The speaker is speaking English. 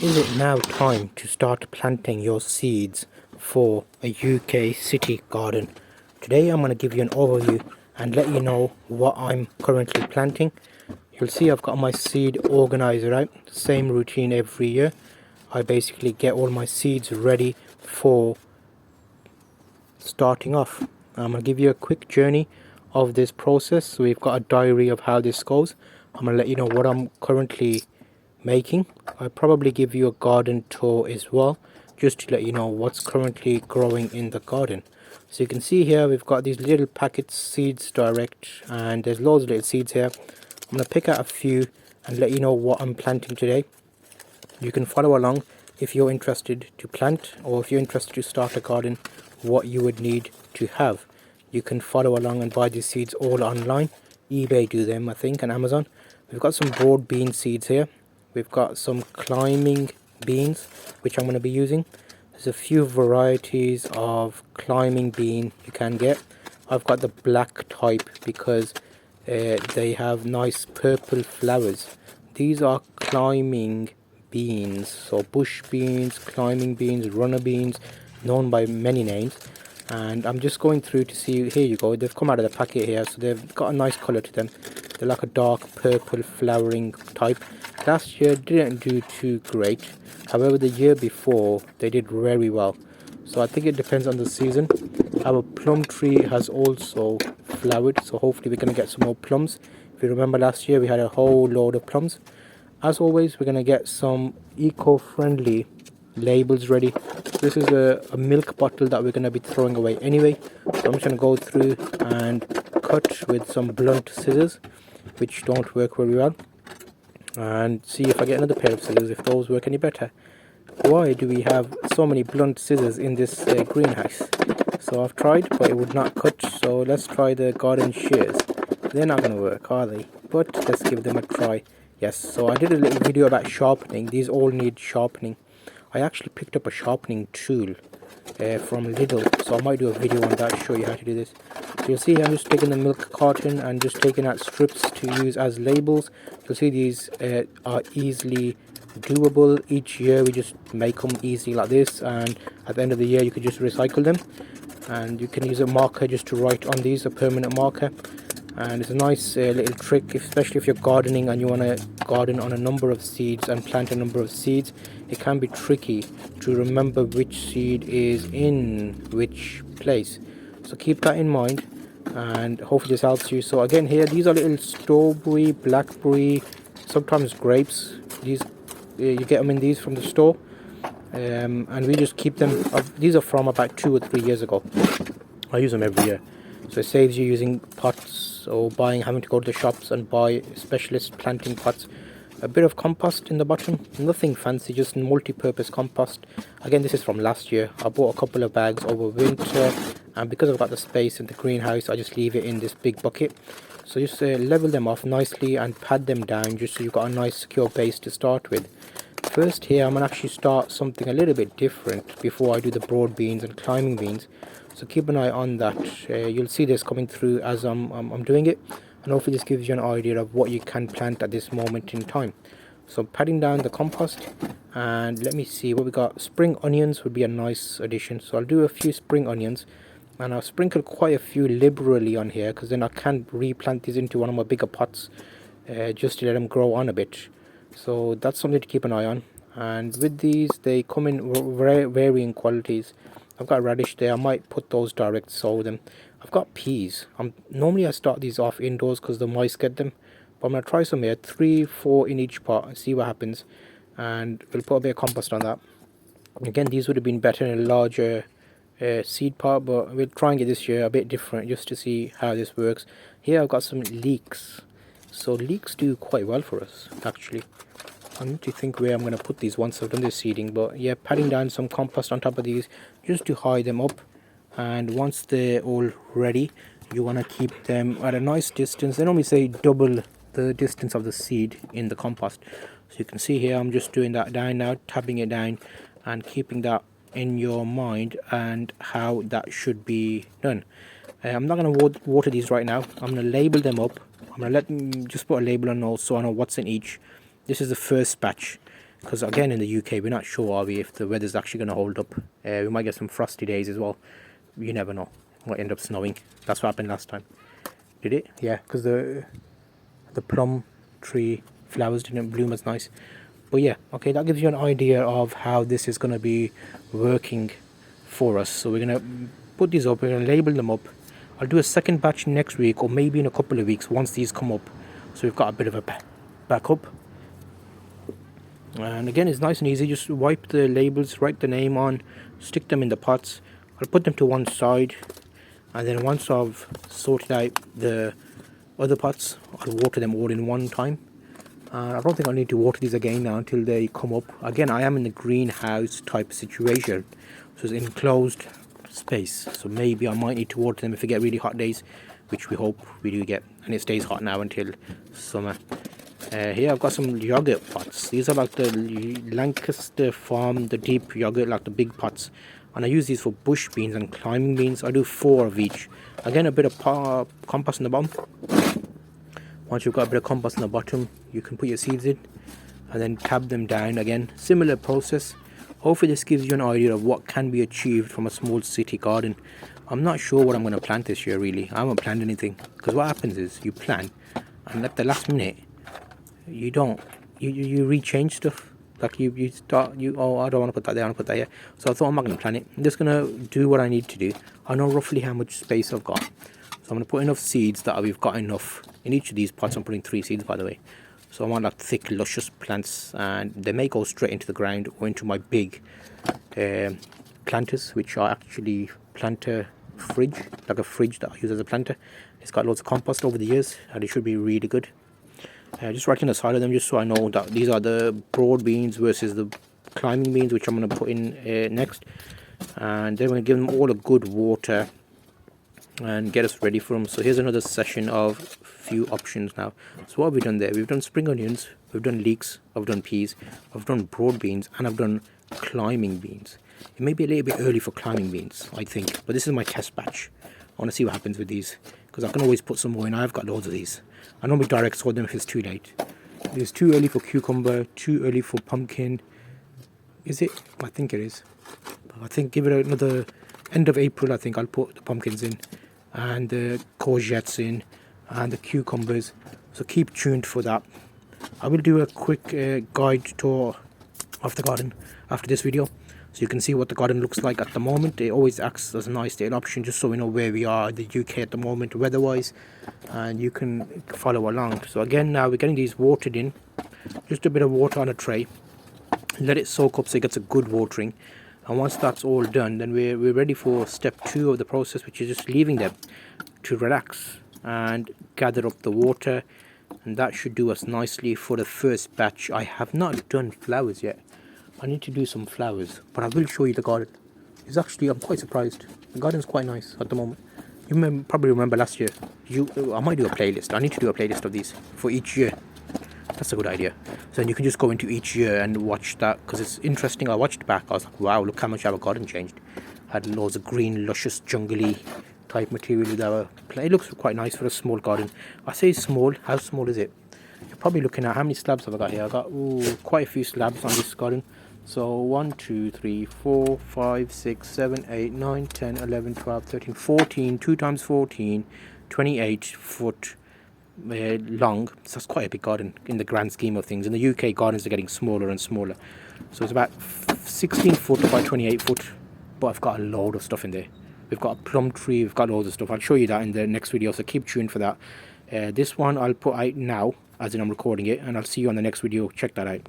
Is it now time to start planting your seeds for a UK city garden? Today I'm going to give you an overview and let you know what I'm currently planting. You'll see I've got my seed organizer out, same routine every year. I basically get all my seeds ready for starting off. I'm going to give you a quick journey of this process. So we've got a diary of how this goes. I'm going to let you know what I'm currently making. I'll probably give you a garden tour as well, just to let you know what's currently growing in the garden. So you can see here we've got these little packets, Seeds Direct, and there's loads of little seeds here. I'm going to pick out a few and let you know what I'm planting today. You can follow along if you're interested to plant, or if you're interested to start a garden, what you would need to have. You can follow along and buy these seeds all online. eBay do them, I think, and Amazon. We've got some broad bean seeds here. We've got some climbing beans, which I'm going to be using. There's a few varieties of climbing bean you can get. I've got the black type because they have nice purple flowers. These are climbing beans, so bush beans, climbing beans, runner beans, known by many names. And I'm just going through to see. Here you go, they've come out of the packet here, so they've got a nice color to them. They're like a dark purple flowering type. Last year didn't do too great, however the year before they did very well, so I think it depends on the season. Our plum tree has also flowered, so hopefully we're going to get some more plums. If you remember last year we had a whole load of plums. As always, we're going to get some eco-friendly labels ready. This is a milk bottle that we're going to be throwing away anyway, so I'm just going to go through and cut with some blunt scissors, which don't work very well, and see if I get another pair of scissors, if those work any better. Why do we have so many blunt scissors in this greenhouse? So I've tried, but it would not cut, so let's try the garden shears. They're not going to work, are they? But let's give them a try. Yes, so I did a little video about sharpening. These all need sharpening. I actually picked up a sharpening tool from Lidl, so I might do a video on that to show you how to do this. So you'll see I'm just taking the milk carton and just taking out strips to use as labels. You'll see these are easily doable. Each year we just make them easy like this, and at the end of the year you could just recycle them. And you can use a marker just to write on these, a permanent marker. And it's a nice little trick, especially if you're gardening and you want to garden on a number of seeds and plant a number of seeds. It can be tricky to remember which seed is in which place, so keep that in mind, and hopefully this helps you. So again, here these are little strawberry, blackberry, sometimes grapes. These you get them in these from the store, and we just keep them. These are from about 2 or 3 years ago. I use them every year, so it saves you using pots or having to go to the shops and buy specialist planting pots. A bit of compost in the bottom, nothing fancy, just multi-purpose compost. Again, this is from last year. I bought a couple of bags over winter, and because I've got the space in the greenhouse, I just leave it in this big bucket. So just level them off nicely and pad them down, just so you've got a nice secure base to start with. First here I'm going to actually start something a little bit different before I do the broad beans and climbing beans, so keep an eye on that. You'll see this coming through as I'm doing it, and hopefully this gives you an idea of what you can plant at this moment in time. So padding down the compost, and let me see what we got. Spring onions would be a nice addition, so I'll do a few spring onions, and I'll sprinkle quite a few liberally on here, because then I can replant these into one of my bigger pots, just to let them grow on a bit. So that's something to keep an eye on. And with these, they come in varying qualities. I've got a radish there, I might put those direct, sow them. I've got peas. Normally I start these off indoors because the mice get them, but I'm going to try some here, 3-4 in each pot, and see what happens. And we'll put a bit of compost on that. Again, these would have been better in a larger seed pot, but we'll try and get this year a bit different just to see how this works. Here I've got some leeks. So leeks do quite well for us, actually. I need to think where I'm going to put these once I've done this seeding, but yeah, patting down some compost on top of these just to hide them up. And once they're all ready, you want to keep them at a nice distance. They normally say double the distance of the seed in the compost. So you can see here I'm just doing that down now, tapping it down and keeping that in your mind and how that should be done. I'm not going to water these right now. I'm going to label them up. I'm going to let them just put a label on those so I know what's in each. This is the first batch. because again in the UK we're not sure, are we, if the weather's actually going to hold up. We might get some frosty days as well. You never know. It might end up snowing. That's what happened last time. Did it? Yeah, because the plum tree flowers didn't bloom as nice. But yeah, okay, that gives you an idea of how this is going to be working for us. So we're going to put these up, we're going to label them up. I'll do a second batch next week, or maybe in a couple of weeks once these come up, so we've got a bit of a backup. And again, it's nice and easy. Just wipe the labels, write the name on, stick them in the pots. I'll put them to one side, and then once I've sorted out the other pots, I'll water them all in one time. I don't think I need to water these again now until they come up. Again, I am in the greenhouse type situation, so it's enclosed space, so maybe I might need to water them if we get really hot days, which we hope we do get, and it stays hot now until summer. Here I've got some yogurt pots. These are like the Lancaster Farm, the deep yogurt, like the big pots, and I use these for bush beans and climbing beans. I do 4 of each. Again, a bit of compost in the bottom. Once you've got a bit of compost in the bottom, you can put your seeds in and then tab them down. Again, similar process. Hopefully this gives you an idea of what can be achieved from a small city garden. I'm not sure what I'm going to plant this year really. I haven't planned anything, because what happens is you plant and at the last minute you don't, you rechange stuff. Like you start, oh, I don't want to put that there, I want to put that here. So I thought I'm not going to plant it. I'm just going to do what I need to do. I know roughly how much space I've got. So I'm going to put enough seeds that we've got enough. In each of these pots I'm putting 3 seeds, by the way. So I want like thick, luscious plants, and they may go straight into the ground or into my big planters, which are actually planter fridge, like a fridge that I use as a planter. It's got loads of compost over the years, and it should be really good. Just writing the side of them just so I know that these are the broad beans versus the climbing beans, which I'm going to put in next. And then we're going to give them all a good water and get us ready for them. So here's another session of few options now. So what have we done there? We've done spring onions, we've done leeks, I've done peas, I've done broad beans, and I've done climbing beans. It may be a little bit early for climbing beans, I think, but this is my test batch. I want to see what happens with these, because I can always put some more in. I've got loads of these. I normally direct sort them if it's too late. It's too early for cucumber, too early for pumpkin. Is it? I think it is. I think give it another end of April. I think I'll put the pumpkins in, and the courgettes in, and the cucumbers. So keep tuned for that. I will do a quick guide tour of the garden after this video, so you can see what the garden looks like at the moment. It always acts as a nice little option just so we know where we are in the UK at the moment weather wise, and you can follow along. So again, now we're getting these watered in, just a bit of water on a tray, let it soak up so it gets a good watering. And once that's all done, then we're ready for step 2 of the process, which is just leaving them to relax and gather up the water, and that should do us nicely for the first batch. I have not done flowers yet. I need to do some flowers, but I will show you the garden. It's actually, I'm quite surprised. The garden's quite nice at the moment. You probably remember last year. I might do a playlist. I need to do a playlist of these for each year. That's a good idea. So then you can just go into each year and watch that, because it's interesting. I watched back, I was like, wow, look how much our garden changed. Had loads of green, luscious, jungly type material with our plant. It looks quite nice for a small garden. I say small. How small is it? You're probably looking at, how many slabs have I got here? I got quite a few slabs on this garden. So 1, 2, 3, 4, 5, 6, 7, 8, 9, 10, 11, 12, 13, 14, 2 times 14, 28 foot long. So that's quite a big garden in the grand scheme of things. In the UK, gardens are getting smaller and smaller. So it's about 16 foot by 28 foot. But I've got a load of stuff in there. We've got a plum tree, we've got loads of stuff. I'll show you that in the next video, so keep tuned for that. This one I'll put out now, as in I'm recording it, and I'll see you on the next video. Check that out.